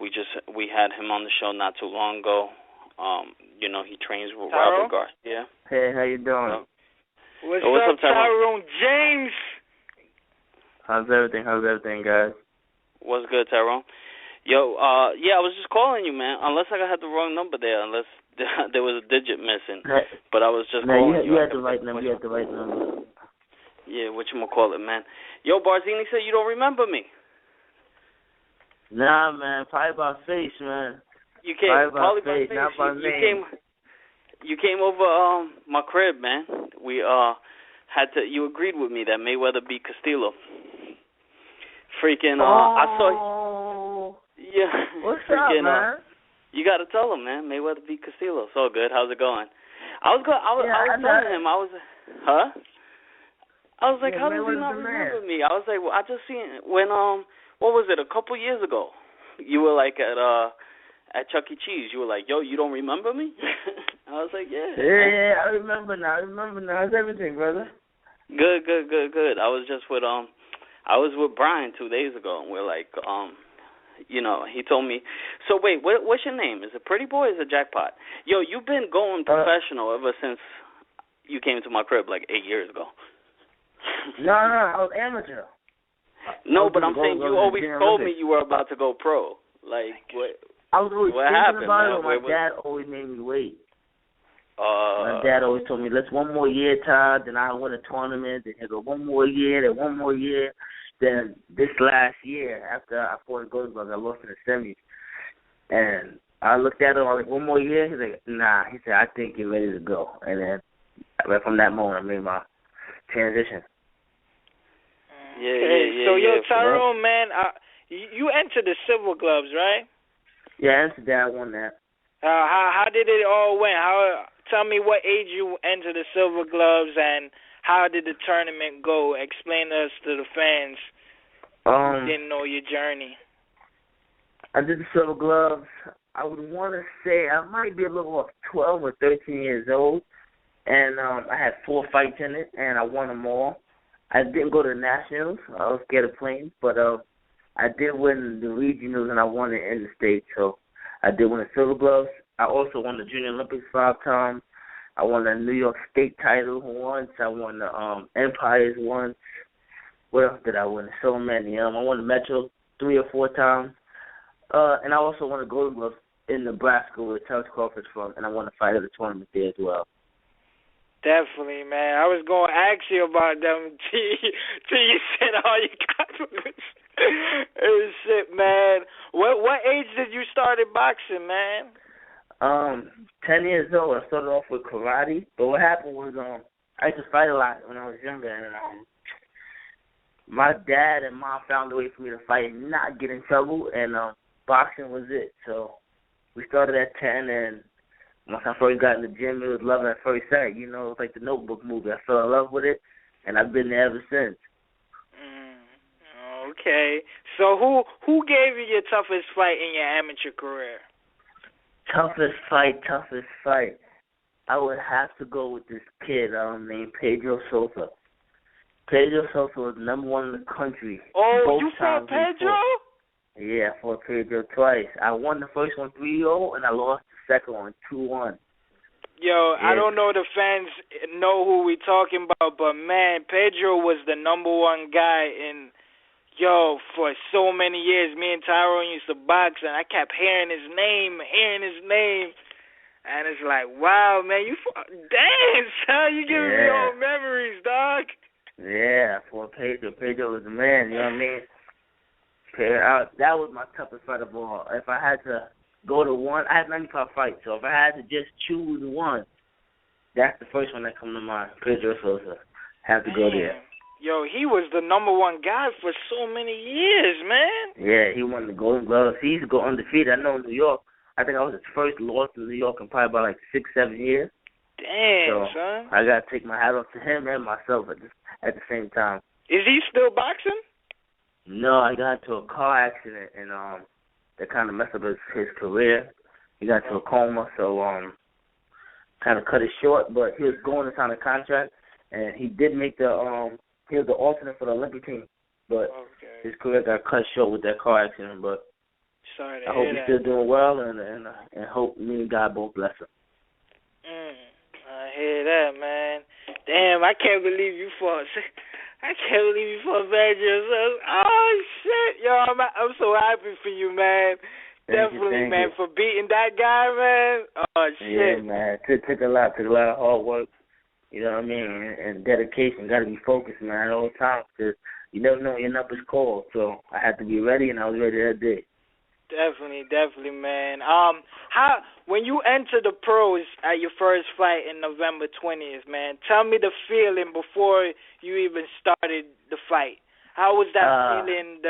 We had him on the show not too long ago. He trains with Tyrone? Robert Garcia. Hey, how you doing? What's up, Tyrone James? How's everything, guys? What's good, Tyrone? Yo, I was just calling you, man. Unless I had the wrong number there, unless there was a digit missing. But I was just calling you. You had the right number. You had the right number. Yeah, whatchamacallit, man. Yo, Barzini said you don't remember me. Nah, man. Probably by face, man. You came probably by face, not by name. You came over my crib, man. We you agreed with me that Mayweather beat Castillo. Freaking I saw. Yeah. What's up, man? You got to tell him, man. Mayweather beat Castillo. So good. How's it going? I was telling him. Huh? I was like, how does he not remember me? I was like, well, I just seen when what was it? A couple years ago, you were like at Chuck E. Cheese. You were like, yo, you don't remember me? I was like, yeah. Yeah, I remember now. How's everything, brother? Good. I was just with I was with Brian 2 days ago, and we're like, he told me. So wait, what's your name? Is it Prettyboy or is it Jackpot? Yo, you've been going professional ever since you came to my crib like 8 years ago. No, I was amateur. No, but I'm saying you always told me you were about to go pro. Like, what? I was always what thinking happened, about man? it. My dad always made me wait. My dad always told me, let's one more year, Todd, then I'll win a tournament. Then he'll go one more year. Then this last year, after I fought Goldberg, I lost in the semis. And I looked at him, I was like, one more year? He's like, nah. He said, I think you're ready to go. And then right from that moment, I made my transition. Yeah. So, Tyrone, man, you entered the Silver Gloves, right? Yeah, I entered that. I won that. How did it all went? Tell me what age you entered the Silver Gloves and how did the tournament go? Explain to us, to the fans who didn't know your journey. I did the Silver Gloves. I would want to say I might be a little off 12 or 13 years old. And I had 4 fights in it, and I won them all. I didn't go to the Nationals. I was scared of playing. But I did win the regionals, and I won it in the States. So I did win the Silver Gloves. I also won the Junior Olympics 5 times. I won the New York State title once. I won the Empires once. What else did I win? So many. I won the Metro 3 or 4 times. And I also won the Golden Gloves in Nebraska where Terrence Crawford's from, and I won the fight of the tournament there as well. Definitely, man. I was going to ask you about them till you said all you got was shit, man. What age did you start boxing, man? 10 years old. I started off with karate, but what happened was I used to fight a lot when I was younger, and my dad and mom found a way for me to fight and not get in trouble, and boxing was it. So we started at 10, and once I first got in the gym, it was love at first sight. You know, it was like the Notebook movie. I fell in love with it, and I've been there ever since. Okay. So who gave you your toughest fight in your amateur career? Toughest fight. I would have to go with this kid named Pedro Sosa. Pedro Sosa was number 1 in the country. Oh, you fought Pedro? Yeah, I fought Pedro twice. I won the first one 3-0, and I lost the second one 2-1. Yo, yeah. I don't know if the fans know who we talking about, but, man, Pedro was the number 1 guy in, for so many years. Me and Tyrone used to box, and I kept hearing his name. And it's like, wow, man, damn, son, you giving me old memories, dog. Yeah, for Pedro. Pedro was the man, you know what I mean? That was my toughest fight of all. If I had to go to one, I had 95 fights, so if I had to just choose one, that's the first one that comes to mind, Pedro Sosa. Have to go there. Yo, he was the number 1 guy for so many years, man. Yeah, he won the Golden Gloves. He used to go undefeated. I know in New York, I think I was his first loss in New York in probably about like 6-7 years. Damn, so son. I got to take my hat off to him and myself at the same time. Is he still boxing? No, I got into a car accident, and that kind of messed up his career. He got into a coma, so kind of cut it short, but he was going to sign a contract, and he did make he was the alternate for the Olympic team, but his career got cut short with that car accident, but Sorry to I hope hear he's that. still doing well, and hope me and God both bless him. I hear that, man. Damn, I can't believe you fought. I can't believe you fought Badger. Oh shit, yo, I'm so happy for you, man. Definitely, man, for beating that guy, man. Oh shit. Yeah, man. It took a lot of hard work. You know what I mean? And dedication. Got to be focused, man, all the time, because you never know when your number's called. So I had to be ready, and I was ready that day. Definitely, man. When you enter the pros at your first fight in November 20th, man, tell me the feeling before you even started the fight. How was that feeling?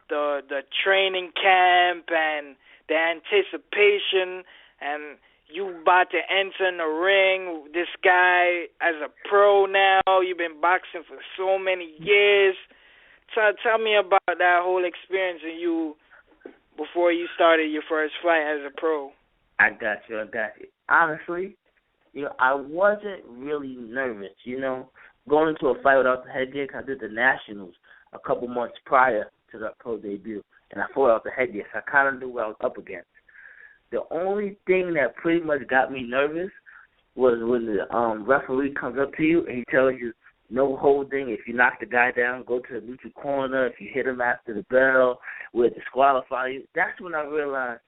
The training camp and the anticipation, and you about to enter in the ring. This guy as a pro now. You've been boxing for so many years. Tell me about that whole experience and you before you started your first fight as a pro. I got you. Honestly, I wasn't really nervous, Going into a fight without the headgear, I did the Nationals a couple months prior to that pro debut, and I fought without the headgear, so I kind of knew what I was up against. The only thing that pretty much got me nervous was when the referee comes up to you and he tells you, no holding. If you knock the guy down, go to the neutral corner. If you hit him after the bell, we'll disqualify you. That's when I realized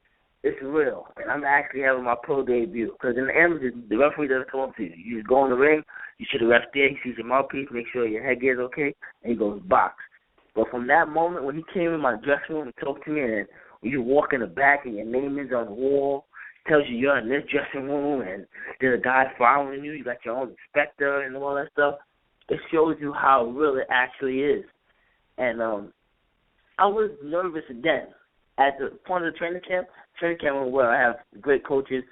it's real, and I'm actually having my pro debut. Because in the amateurs, the referee doesn't come up to you. You just go in the ring, you should ref there, he sees your mouthpiece, make sure your headgear is okay, and he goes box. But from that moment, when he came in my dressing room and talked to me, and you walk in the back and your name is on the wall, tells you you're in this dressing room, and there's a guy following you, you got your own inspector and all that stuff, it shows you how real it actually is. And I was nervous then. At the point of the training camp where I have great coaches,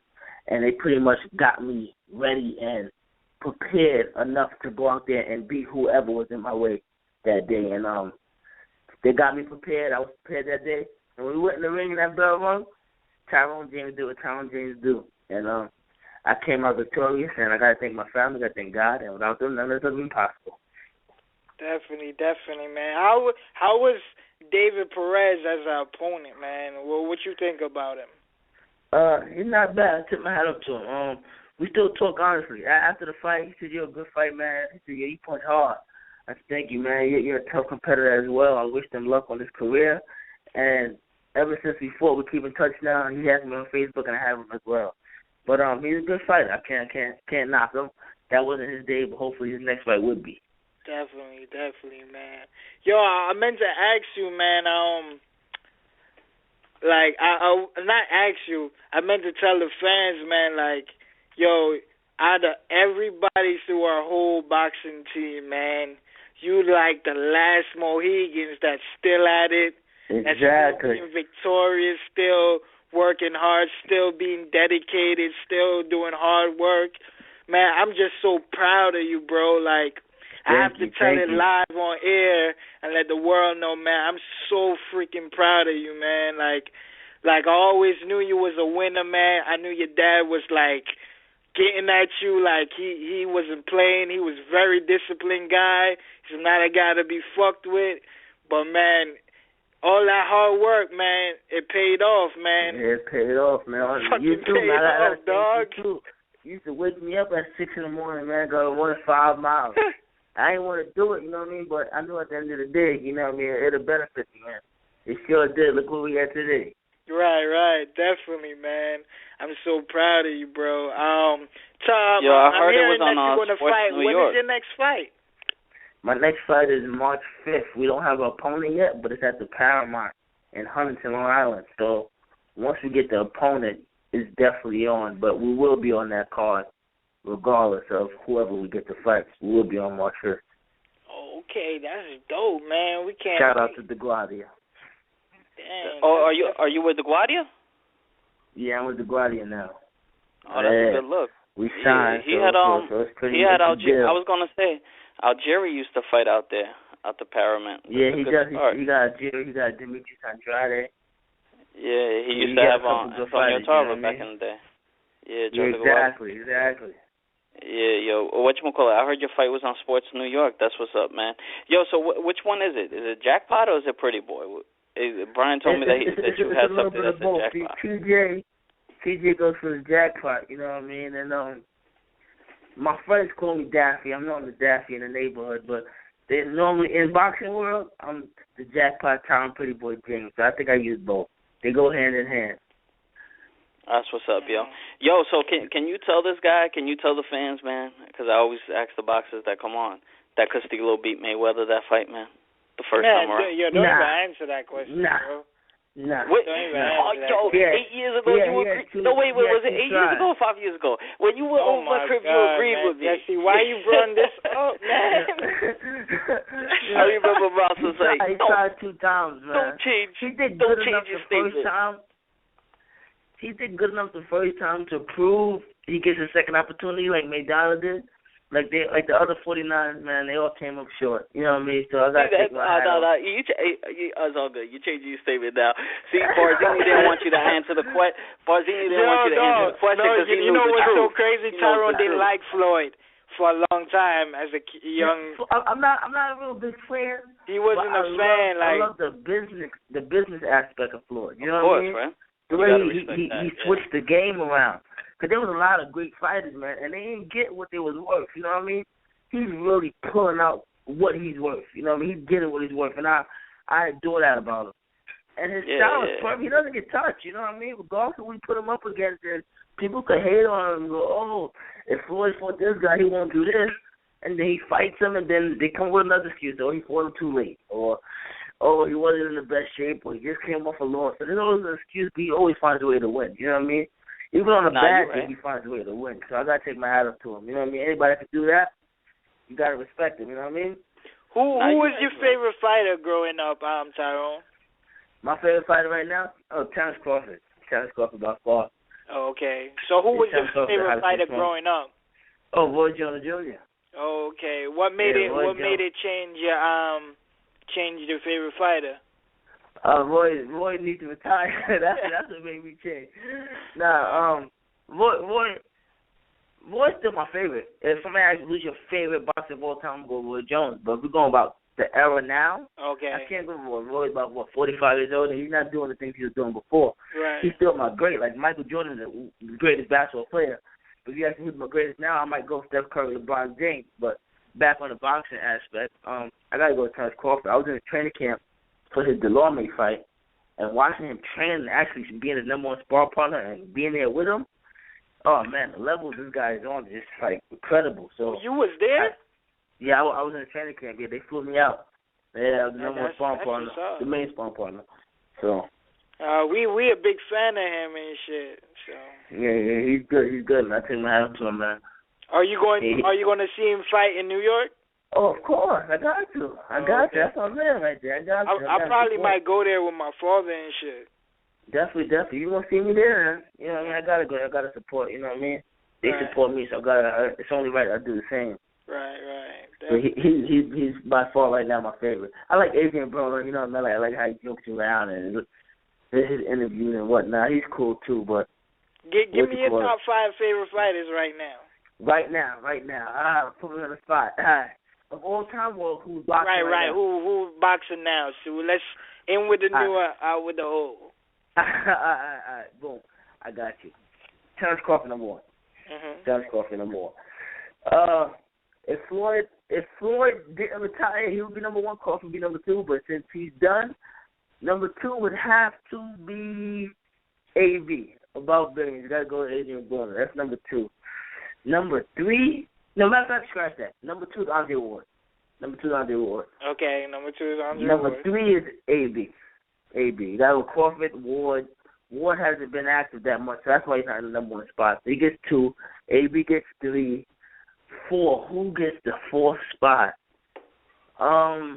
and they pretty much got me ready and prepared enough to go out there and beat whoever was in my way that day. And they got me prepared. I was prepared that day. And when we went in the ring in that bell rung, Tyrone James do what Tyrone James do. And I came out victorious, and I got to thank my family, I got to thank God, and without them, none of this would have been possible. Definitely, man. How was David Perez as an opponent, man? What you think about him? He's not bad. I took my hat up to him. We still talk honestly. After the fight, he said, you're a good fight, man. He said, yeah, you punch hard. I said, thank you, man. You're a tough competitor as well. I wish him luck on his career. And ever since we fought, we keep in touch now. He has me on Facebook, and I have him as well. But he's a good fighter. I can't knock him. That wasn't his day, but hopefully his next fight would be. Definitely, man. Yo, I meant to ask you, man. I not ask you. I meant to tell the fans, man. Like, yo, out of everybody through our whole boxing team, man, you like the last Mohegans that's still at it. Exactly. That's being victorious, still working hard, still being dedicated, still doing hard work. Man, I'm just so proud of you, bro. Like, I have to tell it live on air and let the world know, man, I'm so freaking proud of you, man. Like I always knew you was a winner, man. I knew your dad was, like, getting at you. Like, he wasn't playing. He was a very disciplined guy. He's not a guy to be fucked with. But, man, all that hard work, man, it paid off, man. Yeah, it paid off, man. You too, man. I dog. You used to wake me up at 6 in the morning, man, go run 5 miles. I didn't want to do it, you know what I mean? But I knew at the end of the day, you know what I mean, it'll benefit me, man. It sure did. Look where we at today. Right. Definitely, man. I'm so proud of you, bro. Tom, yo, I heard I'm it was hearing on that you're going to fight. New When York. is your next fight? My next fight is March 5th. We don't have an opponent yet, but it's at the Paramount in Huntington, Long Island. So once we get the opponent, it's definitely on. But we will be on that card regardless of whoever we get to fight. We will be on March 5th. Okay, that's dope, man. We can't. Shout out to DeGuardia. Dang. Oh, are you with DeGuardia? Yeah, I'm with DeGuardia now. Oh, that's a good look. We signed. He had Algeria. I was gonna say Algeria used to fight out there at the Paramount. Yeah, he does. He got Algeria. He got Demetrius Andrade. Yeah, he used to have Antonio Tarver back in the day. Yeah, exactly. Yeah, yo, whatchamacallit, I heard your fight was on Sports New York. That's what's up, man. Yo, so which one is it? Is it Jackpot or is it Prettyboy? Brian told me that you had something that said Jackpot. TJ goes for the Jackpot, you know what I mean? And my friends call me Daffy. I'm known as Daffy in the neighborhood, but they normally in boxing world, I'm the Jackpot Tyrone Prettyboy James. So I think I use both. They go hand in hand. That's what's up, yo. Yo, so can you tell this guy? Can you tell the fans, man? Because I always ask the boxers that come on that Castillo beat Mayweather that fight, man. The first time around. Yo, don't even answer that question, bro. Nah. Don't even answer that. 8 years ago you agreed. No, wait, was it 8 years ago or 5 years ago? When you were over my crib, you agreed with me. Jesse, why you brought this up, man? I remember Ross was like, he tried 2 times, man. Don't change. He did good enough the first time. He did good enough the first time to prove he gets a second opportunity like Maidana did. Like the other 49ers, man, they all came up short. You know what I mean? So I got to take my hat off. It's all good. You changing your statement now. See, Barzini didn't want you to answer the question. Barzini didn't want you to answer the question because he knew the truth. You know what's so crazy? Tyrone didn't like Floyd for a long time as a young. I'm not a real big fan. He wasn't a fan. I love the business aspect of Floyd. You know what I mean? Right? The way he switched the game around. Because there was a lot of great fighters, man, and they didn't get what they was worth, you know what I mean? He's really pulling out what he's worth, you know what I mean? He's getting what he's worth, and I adore that about him. And his style is perfect. He doesn't get touched, you know what I mean? Regardless of who we put him up against, and people could hate on him and go, oh, if Floyd fought this guy, he won't do this. And then he fights him, and then they come with another excuse. Oh, he fought him too late. Or, oh, he wasn't in the best shape, or he just came off a loss. So there's always an excuse, but he always finds a way to win, you know what I mean? Even on a bad day, he finds a way to win. So I got to take my hat up to him. You know what I mean? Anybody that can do that, you got to respect him. You know what I mean? Who was your favorite fighter growing up, Tyrone? My favorite fighter right now? Oh, Terrence Crawford. Terrence Crawford by far. Oh, okay. So who was your favorite fighter growing up? Oh, Roy Jones Jr. Oh, okay. What made it change your favorite fighter? Roy needs to retire. That's what made me change. Nah, Roy's still my favorite. If somebody asks who's your favorite boxer of all time, I'm going to go Roy Jones. But if we're going about the era now, okay, I can't go Roy. Roy's about, 45 years old, and he's not doing the things he was doing before. Right. He's still my great. Like, Michael Jordan is the greatest basketball player. But if you ask me who's my greatest now, I might go Steph Curry, LeBron James. But back on the boxing aspect, I got to go with Terrence Crawford. I was in a training camp for his Delorme fight, and watching him train and actually being his number one spar partner and being there with him, oh, man, the levels this guy is on is just, like, incredible. So you was there? I was in a training camp. Yeah, they flew me out. Yeah, I was the number one spar partner, the main spar partner. So we a big fan of him and shit. So yeah, he's good. He's good. I take my hat up to him, man. Are you going to see him fight in New York? Oh, of course. I got to. Okay. That's my man right there. I probably might go there with my father and shit. Definitely. You gonna see me there, man. You know what I mean? I gotta go. I gotta support. You know what I mean? They support me, so I gotta. It's only right I do the same. Right. So he's by far right now my favorite. I like Adrian Broner. You know what I mean? I like how he jokes around and his interviews and whatnot. He's cool too. But give me your top 5 favorite fighters right now. Right now. Put me on the spot. Of all time, or who's boxing right now? Who's boxing now? So let's in with the new, out with the old. All right, boom. I got you. Terrence Crawford number 1. Mm-hmm. Terrence Crawford number 1. If Floyd didn't retire, he would be number 1. Crawford would be number 2. But since he's done, number 2 would have to be A.B. Above Billions. You got to go with Adrian Broner. That's number 2. Number 3. No, matter of fact, scratch that. Number 2 is Andre Ward. Okay, number 2 is Andre Ward. Number 3 is A.B. You got to go Crawford, Ward. Ward hasn't been active that much, so that's why he's not in the number 1 spot. So he gets 2. A.B. gets 3. 4. Who gets the 4th spot? I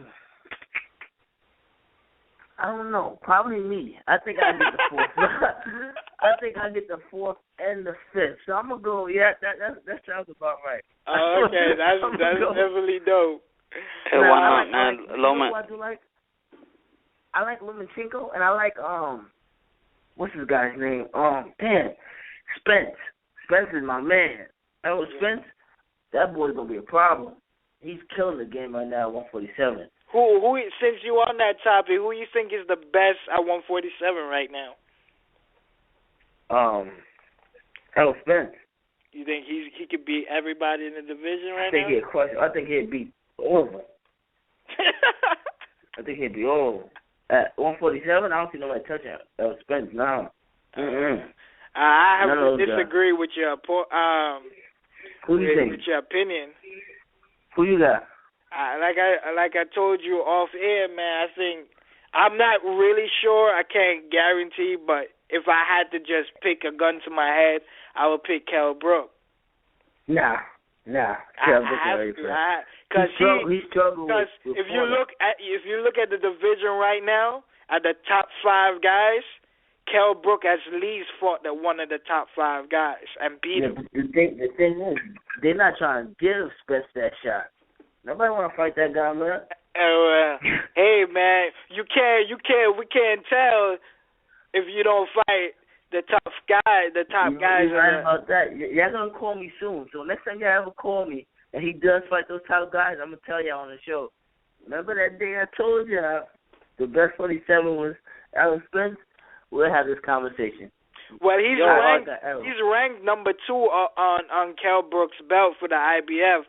don't know. Probably me. I think I get the 4th. I think I get the 4th and the 5th. So I'm gonna go. Yeah, that sounds about right. Oh, okay. That's definitely dope. Hey, why not, man? Loman. I like Lomachenko, and I like what's this guy's name? Spence. Spence is my man. Spence. That boy's gonna be a problem. He's killing the game right now at 147. Who? Since you on that topic, who you think is the best at 147 right now? Errol Spence. You think he could beat everybody in the division right now? I think he'd beat all of them. I think he'd be all of them. At 147, I don't see nobody touching Errol Spence now. I have to disagree with your Who do you think? With your opinion. Who you got? Like I told you off air, man. I think I'm not really sure. I can't guarantee, but if I had to just pick a gun to my head, I would pick Kell Brook. Nah. Kell Brook, because he struggled. Because if you look at the division right now, at the top 5 guys, Kell Brook has at least fought one of the top 5 guys and beat him. The thing is, they're not trying to give Spence that shot. Nobody want to fight that guy, man. Hey, man, we can't tell if you don't fight the top guys. You're right about that. Y'all gonna call me soon. So next time y'all ever call me and he does fight those top guys, I'm gonna tell y'all on the show. Remember that day I told y'all the best 47 was Errol Spence? We'll have this conversation. Well, he's ranked number 2 on Kell Brook's belt for the IBF.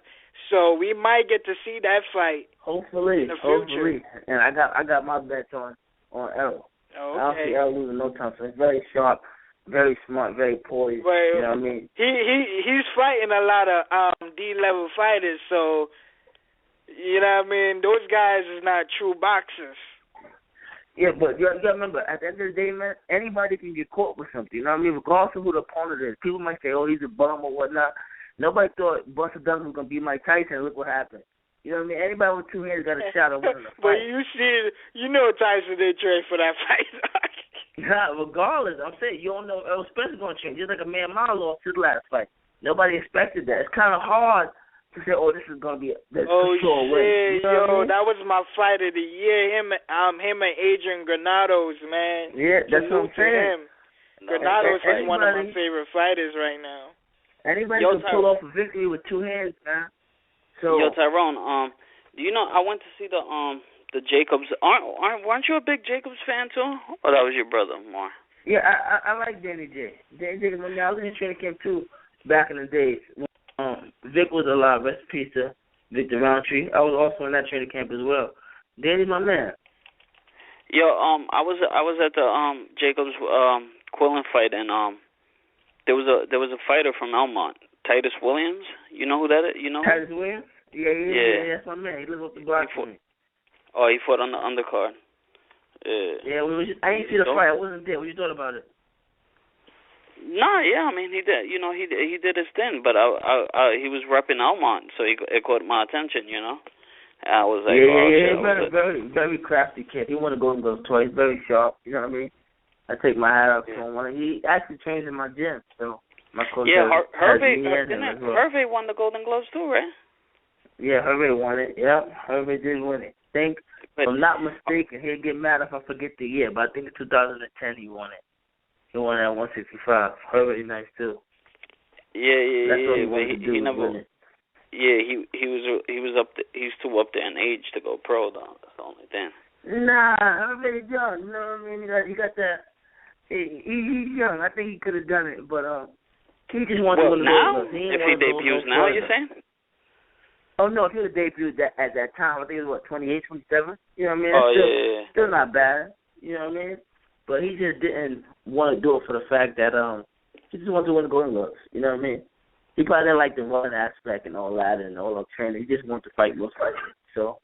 So we might get to see that fight. Hopefully, in the future. And I got my bets on Errol. Okay. I don't see Errol losing no time. So he's very sharp, very smart, very poised. Well, you know what I mean? He's fighting a lot of D-level fighters. So you know what I mean. Those guys is not true boxers. Yeah, but you gotta remember, at the end of the day, man, anybody can get caught with something. You know what I mean? Regardless of who the opponent is. People might say, oh, he's a bum or whatnot. Nobody thought Buster Douglas was going to be Mike Tyson. Look what happened. You know what I mean? Anybody with 2 hands got a shot at winning the fight. But you know Tyson didn't train for that fight. Nah, regardless, I'm saying, you don't know Errol Spence is going to train. Just like a man Mile lost his last fight. Nobody expected that. It's kind of hard to say, oh, this is going to be for sure win. You know that was my fight of the year. Him and Adrian Granados, man. Yeah, that's what I'm saying. Granados is one of my favorite fighters right now. Anybody can pull off a victory with 2 hands, man. So, Tyrone, do you know I went to see the Jacobs. Weren't you a big Jacobs fan too? Or that was your brother more? Yeah, I like Danny J. Danny J. I was in the training camp too back in the days. Vic was alive. Rest in peace to Victor Roundtree. I was also in that training camp as well. Danny's my man. Yo, I was at the Jacobs Quillen fight, and there was a fighter from Elmont, Titus Williams. You know who that is? You know Titus Williams? Yeah, that's my man. He lives up the block from me. Oh, he fought on the undercard. Yeah, I didn't see the fight. I wasn't there. What you thought about it? No, yeah, I mean he did. You know, he did his thing, but he was repping Elmont, so it caught my attention. You know, I was like, yeah, very, very crafty kid. He won the Golden Gloves twice. Very sharp. You know what I mean? I take my hat off to him. He actually trains in my gym, so my coach. Yeah, Hervey won the Golden Gloves too, right? Yeah, Hervey won it. Yeah, Hervey did win it. If I'm not mistaken, he'll get mad if I forget the year, but I think in 2010 he won it. He won it at 165. Hervey nice too. Yeah. That's what he wanted to do. He never. Yeah, he was up. He's too up there in age to go pro though. That's the only thing. Nah, Hervey's young. You know what I mean? He got that. He's young. I think he could have done it, but he just wants to go to now. If he debuts now, you're saying? Oh no, if he would have debuted at that time, I think it was 28, 27. You know what I mean? Oh, still not bad. You know what I mean? But he just didn't want to do it for the fact that he just wanted to win the Golden Gloves. You know what I mean? He probably didn't like the run aspect and all that and all the training. He just wanted to fight most fighters. So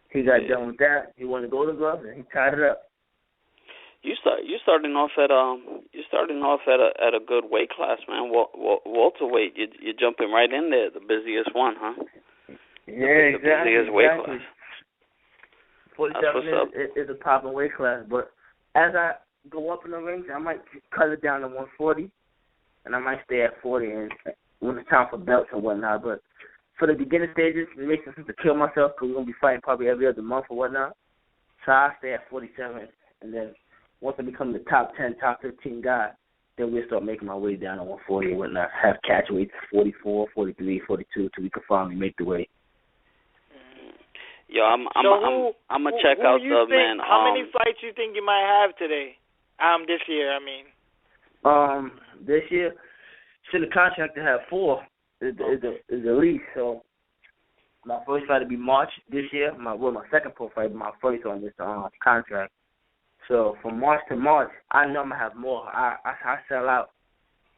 he got done with that. He won the Golden Gloves and he tied it up. You starting off at a good weight class, man. Welterweight, you're jumping right in there, the busiest one, huh? Yeah, the busiest weight class. 47 is a popping weight class, but as I go up in the range, I might cut it down to 140, and I might stay at 40 and when it's time for belts and whatnot. But for the beginning stages, it makes sense to kill myself because we're going to be fighting probably every other month or whatnot. So I stay at 47, and then once I become the top 10, top 15 guy, then we'll start making my way down to 140 and whatnot. Have catch weights 44, 43, 42 till we can finally make the weight. Yo, I'm gonna check out the man. How many fights you think you might have today? This year, I mean. This year, should the contract to have 4 is the least. So my first fight will be March this year. My second pro fight, my first on this contract. So from March to March, I know I'm gonna have more. I sell out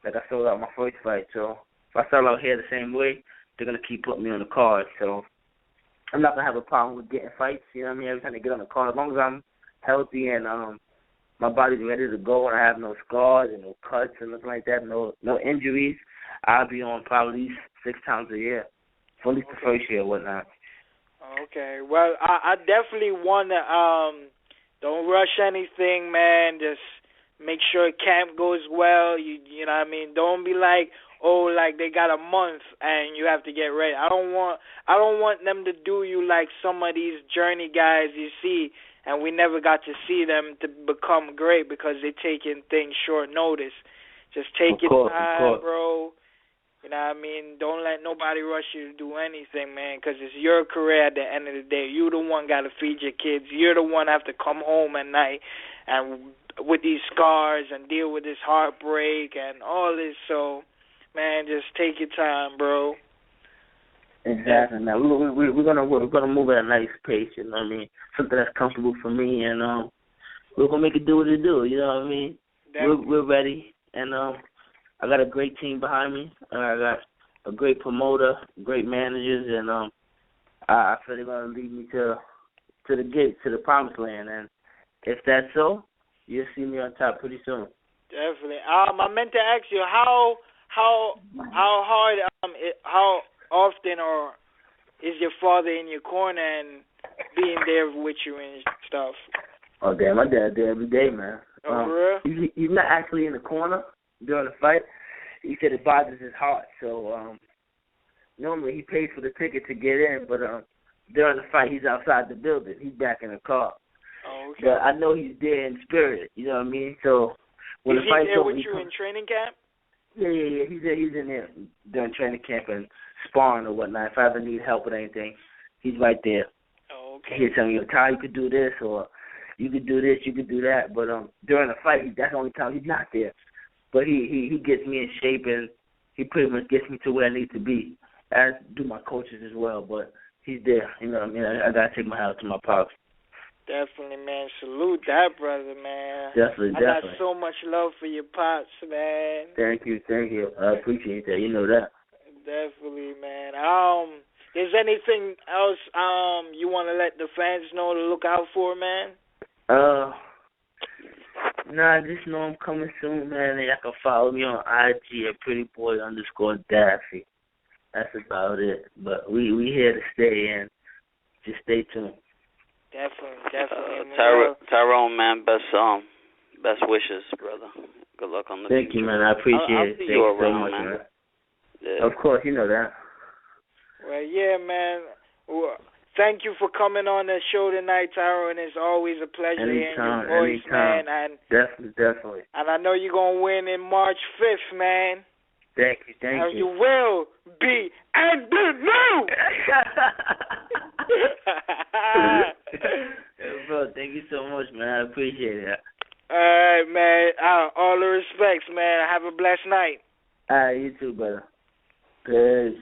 like I sold out my first fight. So if I sell out here the same way, they're gonna keep putting me on the card. So I'm not gonna have a problem with getting fights. You know what I mean? Every time they get on the card, as long as I'm healthy and my body's ready to go and I have no scars and no cuts and nothing like that, no injuries, I'll be on probably 6 times a year, for at least the first year or whatnot. Okay. Well, I definitely want to don't rush anything, man. Just make sure camp goes well. You know what I mean? Don't be like, oh, like they got a month and you have to get ready. I don't want them to do you like some of these journey guys you see, and we never got to see them to become great because they're taking things short notice. Just take your time, bro. You know what I mean? Don't let nobody rush you to do anything, man, because it's your career at the end of the day. You the one got to feed your kids. You're the one have to come home at night and with these scars and deal with this heartbreak and all this. So, man, just take your time, bro. Exactly. Now we're gonna move at a nice pace. You know what I mean? Something that's comfortable for me, and we're gonna make it do what it do. You know what I mean? We're ready, and I got a great team behind me. I got a great promoter, great managers, and I feel they're gonna lead me to the gate, to the promised land. And if that's so, you'll see me on top pretty soon. Definitely. I meant to ask you how hard how often or is your father in your corner and being there with you and stuff? Oh, damn, my dad's there every day, man. Oh, for real? He's not actually in the corner during the fight. He said it bothers his heart, so normally he pays for the ticket to get in, but during the fight he's outside the building. He's back in the car. Oh, okay. But I know he's there in spirit, you know what I mean? So when is the fight's he there over, with you in training camp? Yeah. He's in there during training camp and sparring or whatnot. If I ever need help with anything, he's right there. Oh, okay. He'll tell me, Ty, you could do this, or you could do this, you could do that. But during the fight, that's the only time he's not there. But he gets me in shape, and he pretty much gets me to where I need to be. As do my coaches as well, but he's there. You know what I mean? I got to take my hat to my pops. Definitely, man. Salute that brother, man. Definitely. I got so much love for your pops, man. Thank you. I appreciate that. You know that. Definitely, man. Is anything else you want to let the fans know to look out for, man? Nah, just know I'm coming soon, man. And y'all can follow me on IG at Prettyboy_Daffy. That's about it. But we here to stay, and just stay tuned. Definitely. Tyrone, man, best wishes, brother. Good luck on the Thank you, man. I appreciate it. Thank you so much, man. Yeah. Of course, you know that. Well, yeah, man. Well, thank you for coming on the show tonight, Tyrone. It's always a pleasure hearing your voice, man. And definitely. And I know you're going to win in March 5th, man. Thank you. And you will be and be new. Bro, thank you so much, man. I appreciate it. All right, man. All the respects, man. Have a blessed night. All right, you too, brother. Peace.